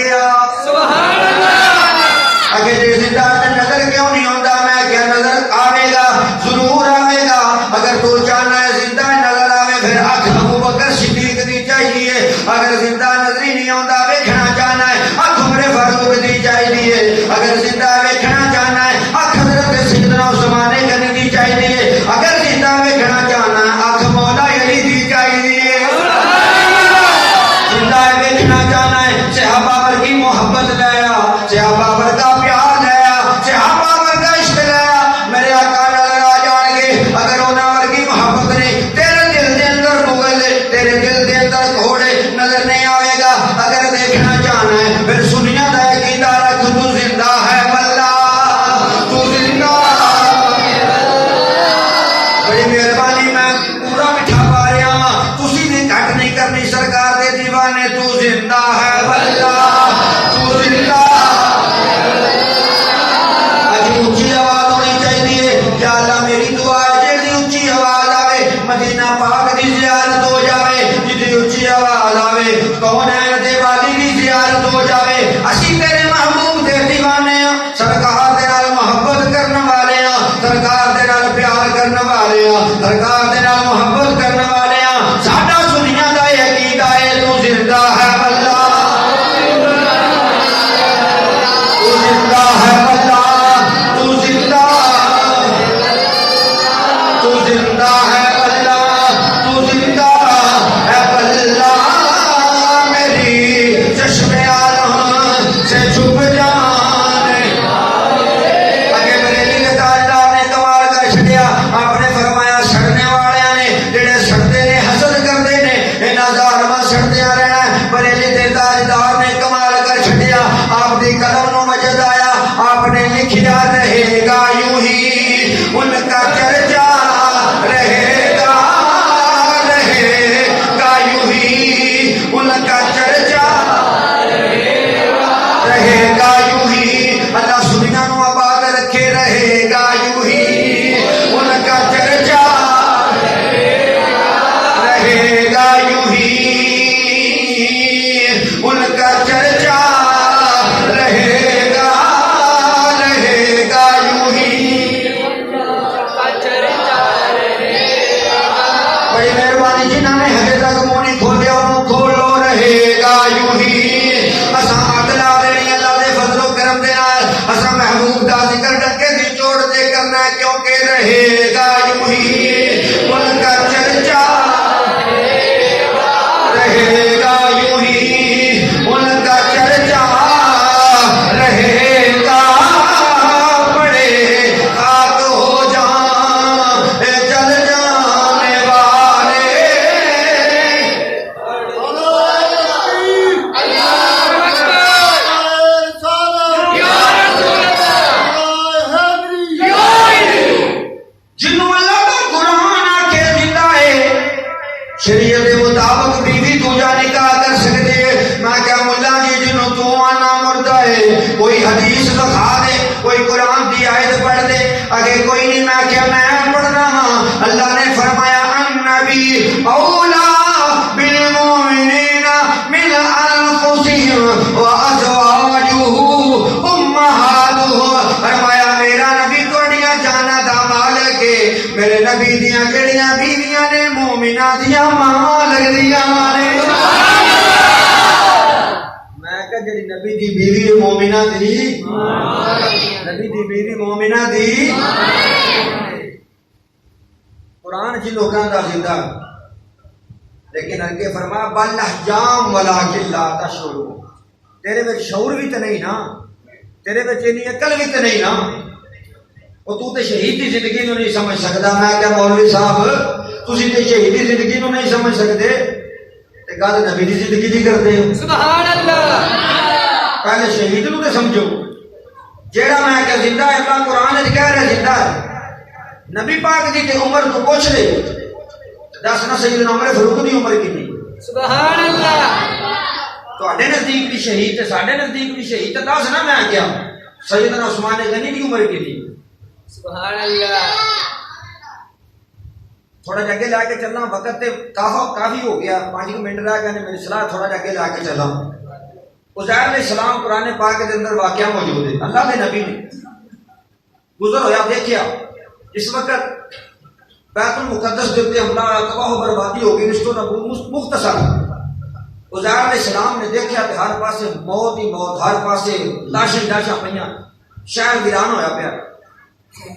گیا. سبحان اللہ. اگر جی زندہ نظر کیوں نہیں ہوتا؟ میں کیا نظر آئے گا؟ ضرور آئے گا. اگر تو چاہنا ہے زندہ نظر آئے پھر اکھ ابو بکر صدیق دی چاہیے. اگر زندہ نظر ہی نہیں ہوتا ویکھنا چاہنا ہے اکھ عمر فاروق دی چاہیے. اگر زندہ ویکھنا چاہنا ہے اکھ حضرت سیدنا عثمان غنی دی چاہیے. اگر زندہ ویکھنا چاہنا ہے اکھ مولا علی دی چاہیے. زندہ ویکھنا چاہنا ہے صحابہ پر کی محبت لیا، صحابہ پر کا پیار لیا، صحابہ پر کا عشق لیا. میرے آقا نظر آ جان گے. اگر انہاں ورگی محبت نہیں تیرے دل دے اندر بغل تیرے دل دے اندر گھوڑے نظر نہیں آئے گا. اگر دیکھنا چاہنا ہے پھر سنیا دا عقیدہ رکھ تو زندہ ہے واللہ تو زندہ. بڑی مہربانی میں پورا مٹھا پا رہا ہاں، تسی نے گھٹ نہیں کرنی سرکار دے دیوانے. تو زندہ ہے واللہ تو زندہ. اج اونچی آواز ہونی چاہیے. یا اللہ میری دعا ہے جی اونچی آواز آوے مدینہ پاک دی زیارت ہو جاوے. جی اونچی آواز آوے کون ہے دے والی دی زیارت ہو جاوے. اسی تیرے محبوب دے دیوانے ہاں، سرکار دے نال محبت کرنے والے ہاں، سرکار دے نال پیار کرنے والے ہاں، سرکار دے نال محبت کرنے والے ہاں. ساڈا سنیا دا عقیدہ ہے تو زندہ ہے واللہ تو زندہ ہے واللہ تو زندہ تو زندہ ہے واللہ تو زندہ ہے واللہ. میری چشم عالم سے چھپ جانے اگے بریلی کے تاجدار نے کمال کر چھڈیا. آپ نے فرمایا سڑنے والے نے جڑے سڑتے نے حسد کرتے نے انہاں ظالماں سڑدیاں رہنا ہے. بریلی کے تاجدار نے کمال کر چھڈیا. آپ دی قلم نو مجد آیا. آپ نے لکھیا رہے گا یوں ہی ان کا چرچا رہے گا یوں ہی ان کا چرچا رہے گا یوں ہی. اللہ سنیا نو آباد رکھے. رہے گا یوں ہی ان کا چرچا رہے گا یوں ہی ان کا چرچا رہے گا یوں ہی. بڑی مہربانی جنہوں نے ہجے تک منہ نہیں کھولیا انہوں کھولو. رہے گا یوں ہی. اساں اگلا دینی اللہ دے فضل و کرم دے نال. اساں محبوب دا ذکر ڈکے دی جوڑ دے کرنا ہے کیونکہ رہے گا یوں ہی ان کا چرچا رہے گا یوں ہی ان کا چرچا رہے گا. بڑے خاک ہو جان جل جانے والے. جنوں اللہ کا قرآن آکھے زندہ ہے شریعت کے مطابق بیوی دوجا نکاح کر سکتے. میں کیا ملا جی جنوں تو آنا مردہ ہے کوئی حدیث دکھا دے کوئی قرآن دی آیت پڑھ دے. اگے کوئی نہیں. میں کیا میں پڑھ رہا ہاں. اللہ نے فرمایا النبی اولا بالمؤمنین من انفسہم وازواجہ امہاتہم. فرمایا میرا نبی تھوڑیاں جانا دا مالک ہے. میرے نبی دیاں جڑیاں بیویاں نے مومناں دیاں ماں لگدیاں نے. میں کہ جڑی نبی دی بیوی مومنہ دی نبی دی بیوی مومنہ دی قرآن جی لوگاں دا زندہ. لیکن اگے فرمایا بل احجام ولکن لا تشعرون. تیرے وچ شعور بھی تے نہیں نا، تیرے وچ اتنی عقل بھی تے نہیں نا. وہ تو تے شہید دی زندگی نو نہیں سمجھ سکدا. میں کہ مولوی صاحب تسی تے شہید دی زندگی نو نہیں سمجھ سکدے تے گل نبی دی زندگی دی کردے ہو. سبحان اللہ. پہلے شہید نو تے سمجھو. جیڑا میں کہ زندہ ہے اللہ قرآن وچ کہہ رہا زندہ ہے. نبی پاک دی تے عمر تو پوچھ لے دس نا سیدنا عمر فاروق دی عمر کتنی. سبحان اللہ. تواڈے نزدیک بھی شہید تے ساڈے نزدیک بھی شہید تے دس نا میں کیا سیدنا عثمان غنی دی عمر کتنی. سبحان اللہ. تھوڑا جگہ لا کے چلنا وقت تے کافی ہو گیا. 5 منٹ رہ گئے. میری صلاح تھوڑا جگہ لا کے چلا. عزیر علیہ السلام قرآن پاک کے اندر واقعہ موجود ہے. اللہ کے نبی نے گزر ہویا دیکھیا اس وقت بیت المقدس کے اوپر حملہ تباہ و بربادی ہو گئی. رشتوں نبوت مختصر عزیر علیہ السلام نے دیکھا کہ ہر پاسے موت ہی موت, ہر پاسے لاشیں لاشاں پئیاں, شہر ویران ہویا پیا.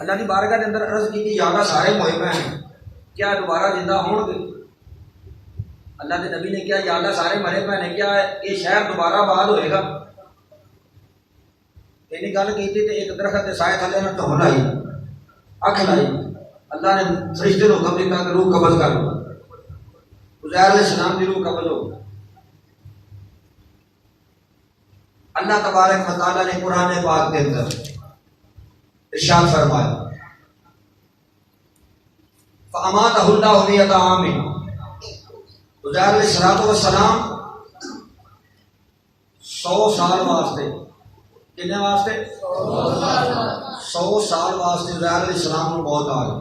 اللہ کی بارگاہ کے اندر عرض کی کہ یا اللہ سارے موئے پے ہیں, کیا دوبارہ زندہ ہون گے؟ اللہ کے نبی نے کیا یا اللہ سارے مرے پے ہیں, کیا یہ شہر دوبارہ آباد ہوئے گا؟ یہ گل کی تو ایک درخت کے سائے تھلے نے ٹھون لائی, اکھ لائی. اللہ نے فرشتے کو حکم دیتا کہ روح قبض کر لو. عزیر علیہ السلام کی روح قبض ہو. اللہ تبارک و تعالیٰ نے قرآن پاک کے اندر ارشاد فرمایا فَأَمَاتَهُ اللَّهُ مِئَةَ عَامٍ. عزیر علیہ السلام 100 سال واسطے, کتنے واسطے؟ 100 سال واسطے عزیر علیہ السلام کو موت آ گئی.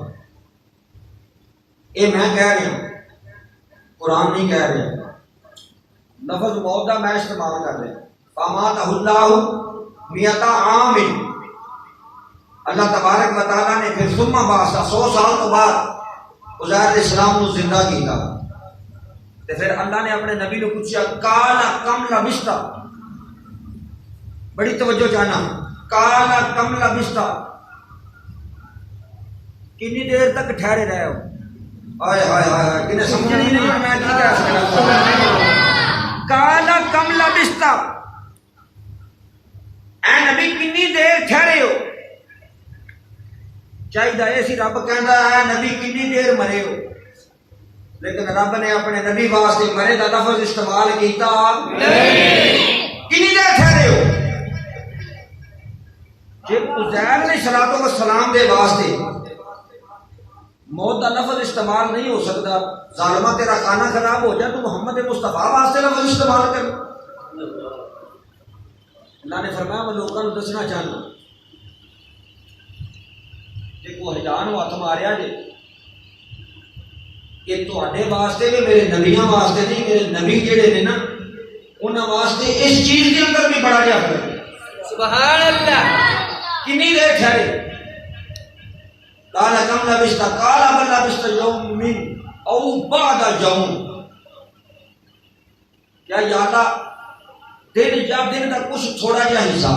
یہ میں کہہ رہا ہوں, قرآن نہیں کہہ رہا. لفظ موت کا میں استعمال کر رہا. فَأَمَاتَهُ اللَّهُ مِئَةَ عَامٍ. اللہ تبارک و تعالیٰ نے پھر ثم بعث 100 سال تو بعد عزیر علیہ السلام کو زندہ کیا. تو پھر اللہ نے اپنے نبی کو پوچھا قال کم لبثت, بڑی توجہ چاہنا, قال کم لبثت, کتنی دیر تک ٹھہرے رہے ہو؟ ہائے ہائے ہائے, کنہیں سمجھ نہیں میں کی کہہ سکتا. قال کم لبثت, اے نبی کتنی دیر ٹھہرے ہو؟ چاہیے ایسی رب کہندا ہے نبی کتنی دیر مرے ہو, لیکن رب نے اپنے نبی واسطے مرے دا لفظ استعمال کیتا نہیں. کتنی دیر ٹھہرے ہو؟ جی عزیر علیہ السلام دے واسطے موت کا لفظ استعمال نہیں ہو سکتا, ظالمہ تیرا کھانا خراب ہو جائے تو محمد مصطفیٰ واسطے لفظ استعمال کر. اللہ نے فرمایا میں لوگوں کو دسنا چاہنا کہ کوئی ہجان ہاتھ ماریا جی کہ تواڈے واسطے بھی میرے نبیاں واسطے نہیں, میرے نبی جڑے نے نا انہاں واسطے اس چیز کے اندر بھی بڑا جا فرق ہے. سبحان اللہ. کتنی دیر ٹھہرے؟ قال کم لبثت قال بل لبثت یوم او بعد یوم. کیا یا اللہ دن یا دن کا کچھ تھوڑا جا حصہ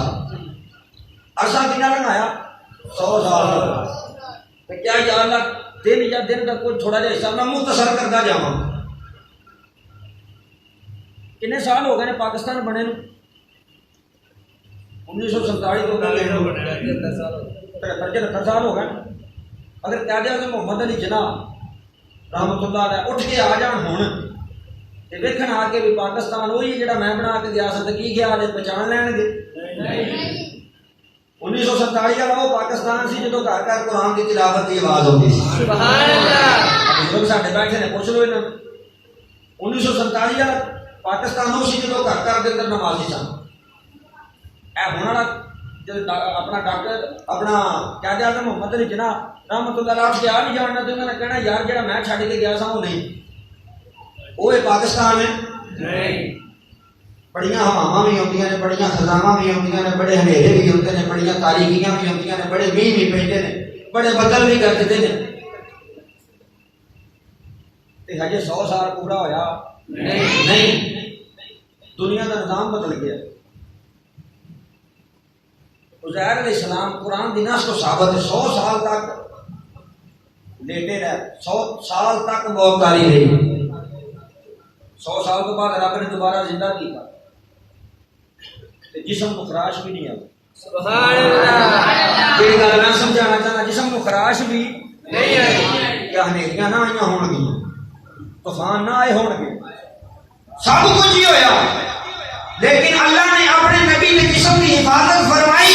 عرصہ کتنا لگایا؟ 100 سال. کیا یا اللہ دن یا دن کا کچھ تھوڑا جا حصہ میں مختصر کرتا جاواں. کتنے سال ہو گئے نے پاکستان بنے نو؟ 1947 کو 73 سال ہو گئے. اگر قائد اعظم محمد علی جناح رحمت اللہ علیہ اٹھ کے آ جان ہوں تے ویکھن آ کے بھی پاکستان وہی جڑا میں بنا کے گیا سی, کی خیال ہے پہچان لین گے؟ 1947 والا وہ پاکستان سی جدو گھر گھر قرآن کی تلاوت کی آواز ہوتی سی. سبحان اللہ. بزرگ ساڈے بیٹھے نے پوچھ لو انہاں. 1947 والا پاکستان وہ سی جدو گھر گھر کے اندر نمازی سن. اے ہونا اپنا ڈاکٹر اپنا قائد اعظم محمد علی جناح رحمت اللہ علیہ سے آ نہیں جاننا تو انہوں نے کہنا یار جڑا میں چھڈ کے گیا سا وہ نہیں, وہ پاکستان ہے. بڑیاں ہواواں بھی ہوتی ہیں, بڑیاں خزاواں بھی ہوتی ہیں, بڑے ہنیرے بھی ہوتے ہیں, بڑیاں تاریکیاں بھی ہوتی ہیں, بڑے میہ بھی پیندے ہیں, بڑے بدل بھی کرتے ہیں. ہجے 100 سال پورا ہویا نہیں, دنیا کا نظام بدل گیا. عزیر علیہ السلام قرآن دی نص کو ثابت ہے 100 سال تک لیٹے رہے, 100 سال تک موت کاری رہی. 100 سال کے بعد رب نے دوبارہ زندہ کیا, جسم کو خراش بھی نہیں آتا. سبحان اللہ. یہ گل میں سمجھانا چاہتا, جسم کو خراش بھی نہیں آئی. کیا ہنیریاں نہ آئیاں ہون گیاں, طوفان نہ آئے ہون گے, سب کچھ ہی ہویا, لیکن اللہ نے اپنے نبی نے جسم کی حفاظت فرمائی.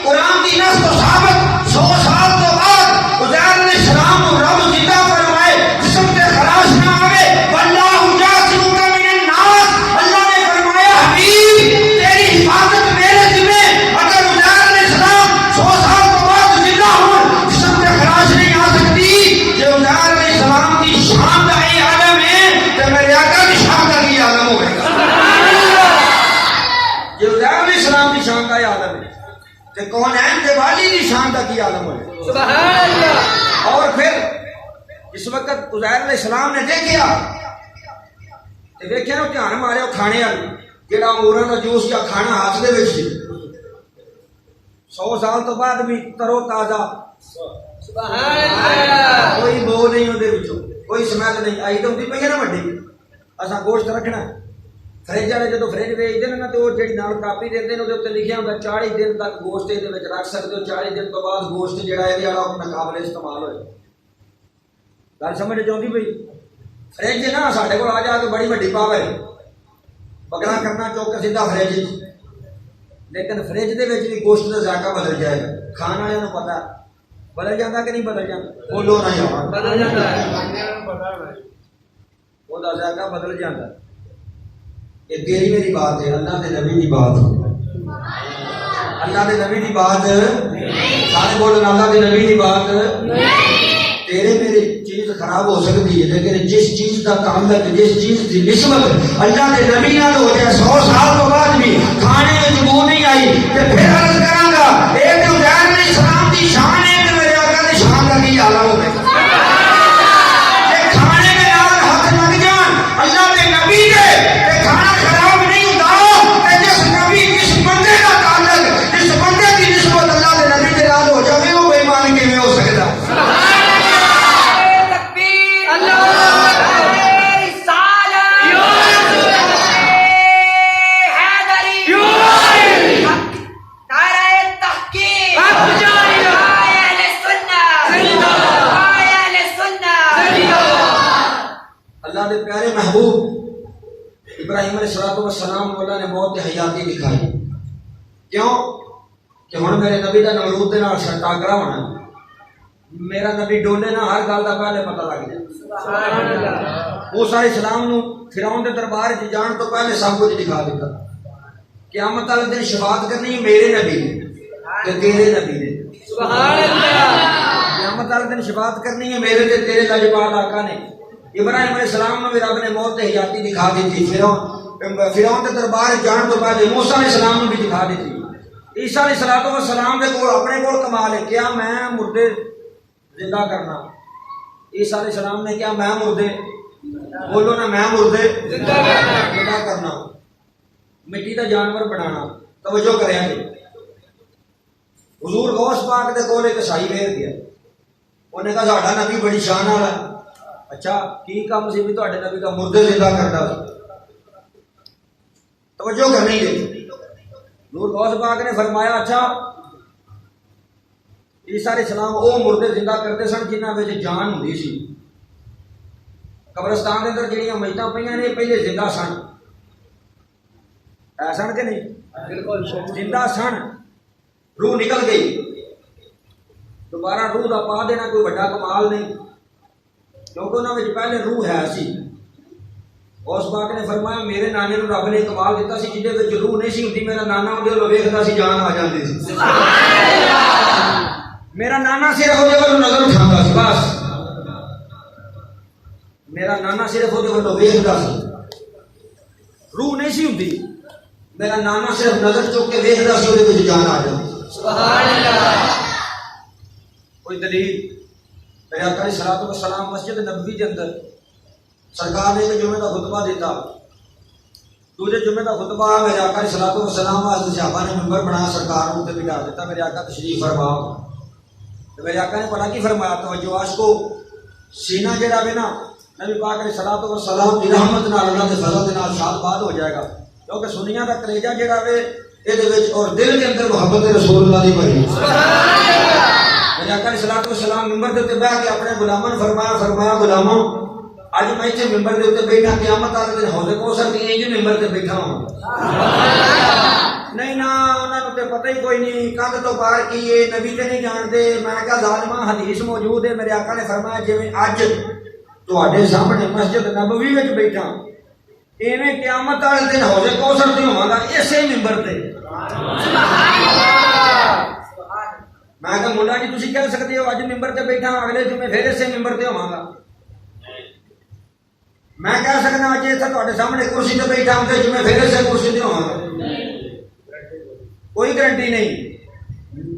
قرآن کی نص کو ثابت 100 سال تو بعد عزیر علیہ السلام کو رب زندہ فرمائے, جسم سے خراش نہ آئے. واللہ جاسمک من الناس, اللہ نے فرمایا حبیب تیری حفاظت میرے ذمہ. اگر عزیر علیہ السلام 100 سال تو بعد زندہ ہوں, جسم سے خراش نہیں آ سکتی. یہ عزیر علیہ السلام کی شان کا یہ عالم ہے تو میرے آقا کی شان کا بھی عالم ہوگا. السلام کی شان کا یہ عالم ہے تے کونین دے والی دی شان کا کی عالم ہے سبحان اللہ اور پھر اس وقت عزیر علیہ السلام نے دیکھیا تے ویکھیا نو دھیان مارے کھانے والی جڑا انگوراں دا جوس یا کھانا ہاتھ دے وچ سی 100 سال تو بعد بھی ترو تازہ سبحان اللہ کوئی بو نہیں اودے وچوں کوئی سمیل نہیں آئی تو ہوندی پئی ہے نا وڈی اساں گوشت رکھنا فریج والے جدوں فریج ویچدے نے نا تے او جڑی نال کاپی دیندے نے اودے اوتے لکھیا ہوندا 40 دن تک گوشت دے وچ رکھ سکدے ہو 40 دن تو بعد گوشت جڑا ہے والا اپنا قابل استعمال ہوئے گل سمجھ چاہندی پئی فریج نا ساڈے کول آ جا کے بڑی وڈی پاور ہے پکڑا کرنا چوک کے سیدھا فریج لیکن فریج دے وچ بھی گوشت دا ذائقہ بدل جائے گا کھان والے نوں پتہ بدل جاتا کہ نہیں بدل جاتا بولو نہ یار بدل جاتا ہے وہ دا ذائقہ بدل جاتا ہے یہ تیری میری بات ہے اللہ کے نبی کی بات ہے اللہ کے نبی کی بات سارے بولو اللہ کے نبی کی بات تیرے میری چیز خراب ہو سکتی ہے لیکن جس چیز کا تعلق جس چیز کی نسبت اللہ کے نبی نال ہو جائے 100 سال تو بعد بھی کھانے میں بو نہیں آئی تو پھر عرض کراں گا اے تے عزیر علیہ السلام کی شان ہے کہ میرے آقا دی شان کا کی عالم ہوے کہ کھانے کے نال ہاتھ لگ جان اللہ کے نبی دے تے کھانا خراب نہیں ہوندا تے جس نبی جس بندے کا تعلق جس بندے کی نسبت اللہ کے نبی دے نال ہو جاوے وہ بے ایمان کیویں ہو سکدا اللہ دے پیارے محبوب ابراہیم علیہ السلام کو اللہ نے موت حیاتی دکھائی کیوں کہ ہن میرے نبی دا نمرود دے نال ٹاکرا ہونا میرا نبی ڈولے نہ ہر گل دا پہلے پتہ لگ جائے سبحان اللہ موسیٰ علیہ السلام نو فرعون دے دربار وچ جان تو پہلے سب کچھ دکھا دیتا قیامت والے دن شفاعت کرنی ہے میرے نبی نے تے تیرے نبی نے سبحان اللہ قیامت والے دن شفاعت کرنی ہے میرے تے تیرے لاجواب آقا نے ابراہیم علیہ السلام نے بھی رب نے موت حیاتی دکھا دی تھی فرعون کے دربار جان تو پہلے موسیٰ علیہ السلام نے بھی دکھا دی تھی عیسیٰ علیہ السلام کے کول اپنے کول کمال ہے کیا میں مردے زندہ کرنا عیسیٰ علیہ السلام نے کیا میں مردے بولو نا میں مردے زندہ کرنا مٹی کا جانور بنانا توجہ کریں جی حضور غوث پاک دے کول ایک عیسائی پھیر گیا انہیں کہا ساڈا نبی بڑی شان والا ہے اچھا کی کام سی بھی تہاڈے نبی کا مردے زندہ کرتا توجہ کرنی ہے حضور غوث پاک نے فرمایا اچھا عیسیٰ علیہ السلام وہ مردے زندہ کرتے سن جنہاں وچ جان ہوندی سی قبرستان دے اندر جڑیاں میتاں پئیاں نے پہلے زندہ سن سن کہ نہیں بالکل زندہ سن روح نکل گئی دوبارہ روح دا پا دینا کوئی بڑا کمال نہیں کیونکہ انہاں وچ پہلے روح ہے سی اس پاک نے فرمایا میرے نانے نو رب نے کمال دیتا سی جہدے وچ روح نہیں سی ہوندی میرا نانا اودے ول ویکھدا سی جان آ جاندی سی میرا نانا صرف اودے ول نظر اٹھاندا سی بس میرا نانا صرف اودے ول ویکھدا سی روح نہیں سی ہوندی میرا نانا صرف نظر چوک کے ویکھدا سی اودے وچ جان آ جاندی سبحان اللہ کوئی دلیل میرے آقا علیہ السلام مسجد نبوی کے اندر سرکار نے ایک جمعے کا خطبہ دیتا دوسرے جمعے کا خطبہ میرے آقا علیہ السلام واسطے صحابہ نے ممبر بنایا سرکار کو بٹھا دیتا میرے آقا تشریف فرما تو میرے آقا نے پڑھا کی فرمایا توجہ عاشقو سینہ جڑا ہے نا نبی پاک علیہ السلام کی رحمت نال اللہ کے فضل نال شاد باد ہو جائے گا کیونکہ سنیاں دا کلیجہ جڑا ہے یہ اور دل کے اندر محبت رسول اللہ دی بھری میرے آقا علیہ السلام ممبر دے تے بیٹھ کے اپنے غلاموں نے فرمایا غلاموں اج میں اتنے ممبر دے تے بیٹھا قیامت والے دن حوض کوثر دی انج ممبر تے بیٹھا ہوں نہیں نا انہاں نوں تے پتہ ہی کوئی نہیں کد تو پار کی ہے نبی تے نہیں جانتے میں کہا ظالماں حدیث موجود ہے میرے آقا نے فرمایا جویں اج تواڈے سامنے مسجد نبوی وچ بیٹھا ایویں قیامت والے دن حوض کوثر تے ہوواں گا اسی ممبر تے میں کہا مولا جی تسی کہہ سکتے ہو اج ممبر تے بیٹھا اگلے جمعے پھر اسی ممبر تے ہوواں گا میں کہہ سکنا اج اتنے تواڈے سامنے کرسی تے بیٹھا ہوں تے جمعے پھر اسی کرسی تے ہوواں گا کوئی گارنٹی نہیں.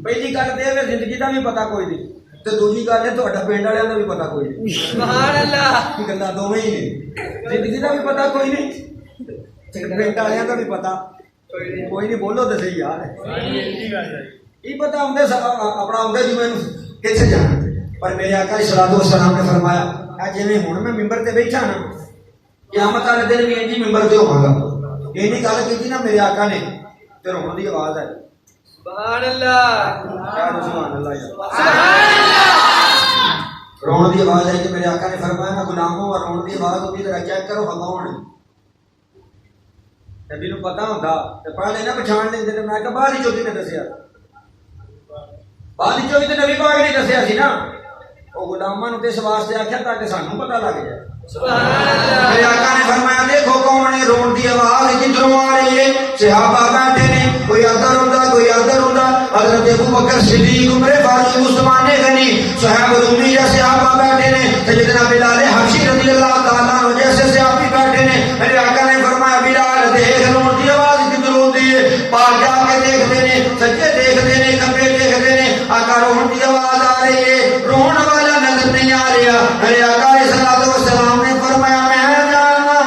پہلی گل تو یہ زندگی کا بھی پتا کوئی نہیں تے دوسری گل ہے تہاڈا پنڈ والوں کا بھی پتا کوئی نہیں. سبحان اللہ. گلاں دوویں ہی نے. زندگی کا بھی پتا کوئی نہیں تے پنڈ والوں کا بھی پتا کوئی نہیں. بولو تو صحیح یار. کی پتا آدھے اپنا آدھے جی میں کتنے جانا. پر میرے آقا علیہ الصلوۃ والسلام نے فرمایا جی ہوں میں ممبر تے بیٹھا نا قیامت والے دن بھی انجی ممبر تے ہوواں گا. یہ نہیں گل کی نا میرے آقا نے تے روਣ دی آواز ہے. سبحان اللہ. سبحان اللہ یار. سبحان اللہ. روਣ دی آواز ہے کہ میرے آقا نے فرمایا نا غلاموں اور روਣ دی آواز ہوتی ذرا چیک کرو کون. نبی نو پتا ہوندا تے پہلے نہ پہچان لیندے تے میں کہ بعد وچ چوتھی نے دسیا. بعد وچ تے نبی پاک نے دسیا سی نا وہ غلاماں نو تے اس واسطے آکھیا تاکہ سانوں پتہ لگ جائے. سبحان اللہ. میرے آقا نے فرمایا دیکھو کون ہے روਣ دی آواز کدھروں آ رہی ہے. صحابہ بیٹھے نے کوئی ادھر ہوندا کوئی ادھر ہوندا. حضرت ابو بکر صدیق عمر فاروق عثمان غنی صحابہ رومی جیسے صحابہ بیٹھے نے. سیدنا بلال حبشی رضی اللہ تعالیٰ عنہ جیسے صحابی بیٹھے نے. میرے آقا نے فرمایا بلال دیکھ روਣ دی آواز کدھروں ہوتی ہے. پاس جا کے دیکھتے نے سجے دیکھتے نے کھبے دیکھتے نے. آقا روਣ دی آواز آ رہی ہے روਣ والا نظر نہیں آ رہا. میرے آقا علیہ الصلوۃ والسلام نے فرمایا میں جاننا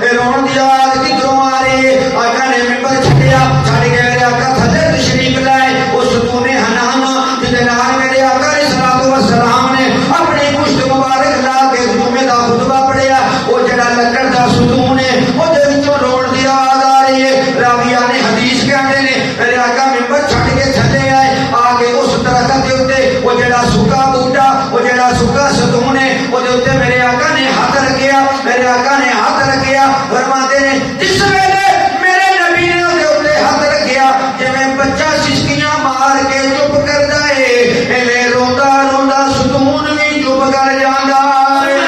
اے روਣ دی آواز کدھروں آ رہی ہے. آقا نے ممبر چھڈیا چھڈ کے میرے آقا تھلے تشریف لائے. اس ستون حنان جدے نال میرے آقا علیہ الصلوۃ والسلام نے اپنی پشت مبارک لا کے جمعے دا خطبہ پڑھیا. وہ جڑا لکڑ دا ستون ہے او دے وچوں روਣ دی آواز آ رہی ہے. راویہ نے حدیث کہندے نے میرے آقا ممبر چھڈ کے تھلے آئے آ کے اس درخت دے اوتے وہ جڑا سکا بوٹا وہ جڑا سکا ستون ہے او دے اوتے میرے آقا نے ہاتھ رکھیا. میرے آقا نے ہاتھ رکھیا فرماتے نے جس ویلے میرے نبی نے او دے اوتے ہاتھ رکھیا جویں بچہ سسکیاں مار کے چپ کردا ہے ایویں روندا روندا ستون بھی چپ کر جاندا ہے.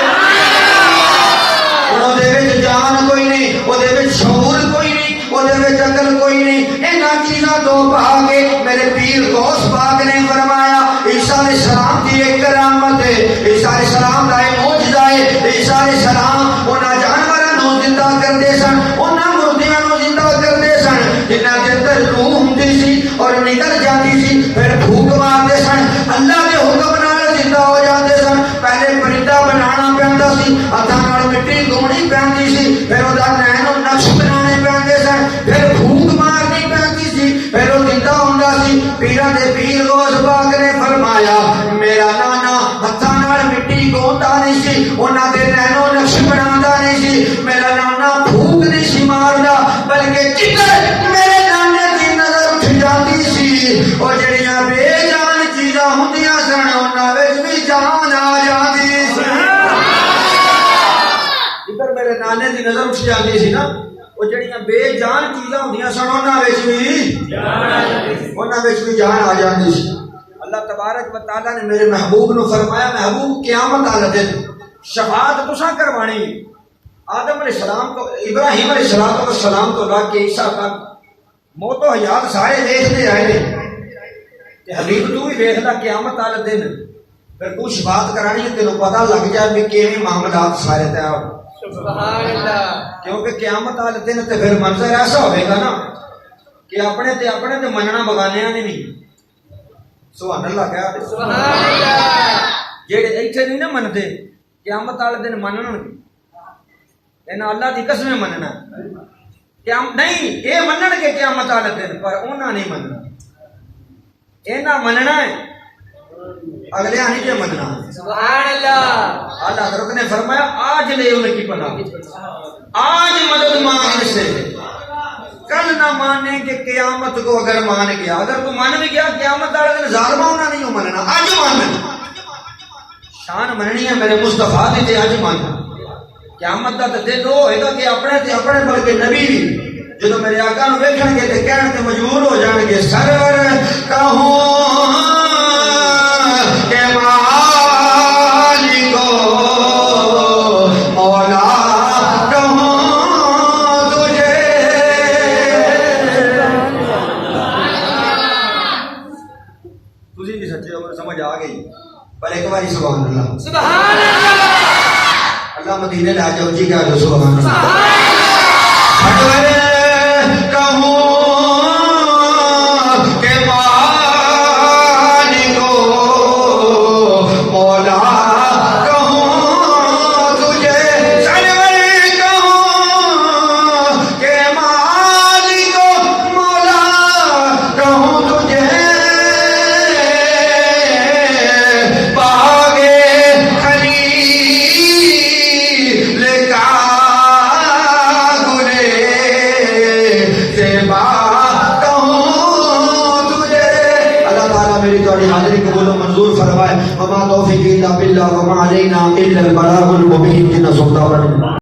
او دے وچ جان کوئی نہیں او دے وچ شعور کوئی نہیں او دے وچ عقل کوئی نہیں. انہاں چیزاں تو پا کے میرے پیر غوث پاک نے فرمایا عیسیٰ علیہ السلام کی ایک کرامت ہے. عیسیٰ علیہ السلام کا ایک معجزہ ہے. عیسیٰ علیہ السلام انہاں جانوراں نو زندہ کردے سن انہاں مردیاں نو زندہ کردے سن جنہاں دے اندر روح ہوندی سی اور نکل جاتی سی پھر پھونک مارتے سن اللہ دے حکم نال زندہ ہو جاتے سن. پہلے پرندہ بنانا پیندا سی ہتھاں نال مٹی گھومنی پیندی سی پھر او دا نین و نقش بنانے پیندے سن پھر پھونک مارنی پیندی سی پھر او زندہ ہوندا سی. پیراں دے پیر غوث پاک نے فرمایا میرا نانا ہتھاں نال مٹی گھوندا نہیں سی انہاں دے نین و نقش بناوندا نہیں سی. میرا نانا پھونک نہیں سی ماردا بلکہ جدھر میرے نانے دی نظر اٹھ جاتی سی او جڑیاں بے جان چیزاں ہوندیاں سن انہاں وچ بھی جان آ جاندی سی. جدھر میرے نانے دی نظر اٹھ جاتی سی نا وہ جڑیاں بے جان چیزاں ہوندیاں سن انہاں وچ بھی جان آ جاندی سی. اللہ تبارک و تعالیٰ نے میرے محبوب نو فرمایا محبوب قیامت والے دن شفاعت تساں کروانی. آدم علیہ السلام تو ابراہیم علیہ السلام تو لگ کے عیسیٰ تک موت و حیات سارے دیکھتے آئے نے تے حبیب تو بھی دیکھدا قیامت والے دن پھر تو شفاعت کرانی ہے تینوں پتہ لگ جائے کہ کیویں معاملات سارے طے ہو. سبحان اللہ. کیونکہ قیامت والے دن تے پھر منظر ایسا ہوئے گا نا کہ اپنے تے مننا بگانیاں نے نہیں. سبحان اللہ کہا. سبحان اللہ. جڑے ایتھے نہیں نا منتے قیامت والے دن منن گے انہاں اللہ دی قسمیں مننا نہیں یہ منن گے قیامت والے دن پر انہاں نہیں مننا. انہاں مننا ہے اگلے نہیں جو مننا. سبحان اللہ. اللہ حضرت نے فرمایا آج لے ان کی پناہ آج مدد مانگ سے کل نہ مانے کہ قیامت کو اگر مان گیا. اگر تو مان بھی گیا قیامت والے دن ظالمہ ہونا نہیں مننا آج ماننا. شان مننی ہے میرے مصطفیٰ دی تے اج ماننا. قیامت دا تے دو ہوئے گا کہ اپنے بلکہ نبی بھی جدو میرے آقا نو ویکھن گے تے کہن تے مجبور ہو جان گے سرور کہوں کہ مالکو مولا کہوں تجھے. تسی بھی سچے ہو سمجھ آ گئی پر ایک باری سبحان اللہ. سبحان اللہ. اللہ مدینے لا جاؤ جی کہہ دو سبحان اللہ. وما علینا الا البلاغ المبین جن سلطان